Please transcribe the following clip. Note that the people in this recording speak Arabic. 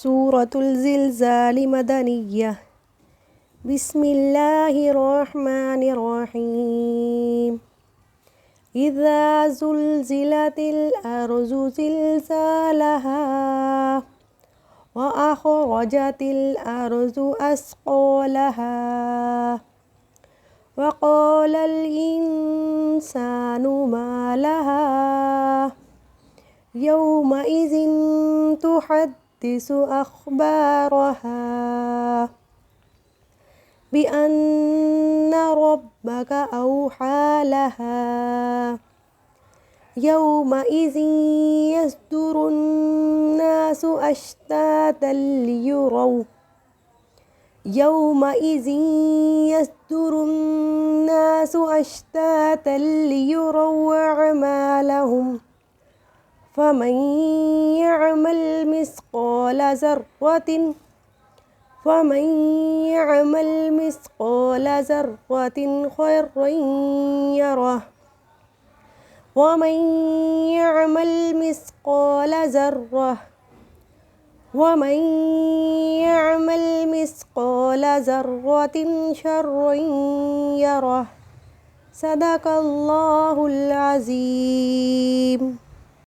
سورة الزلزال مدنية. بسم الله الرحمن الرحيم. إذا زلزلت الأرض زلزالها وأخرجت الأرض أثقالها وقال الإنسان ما لها يومئذ تحدث أخبارها بأن ربك أوحى لها يومئذ يصدر الناس أشتاتا ليروا أعمالهم فمن يعمل مثقال ذرة خيرا يره ومن يعمل مثقال ذرة شرا يره. صدق الله العظيم.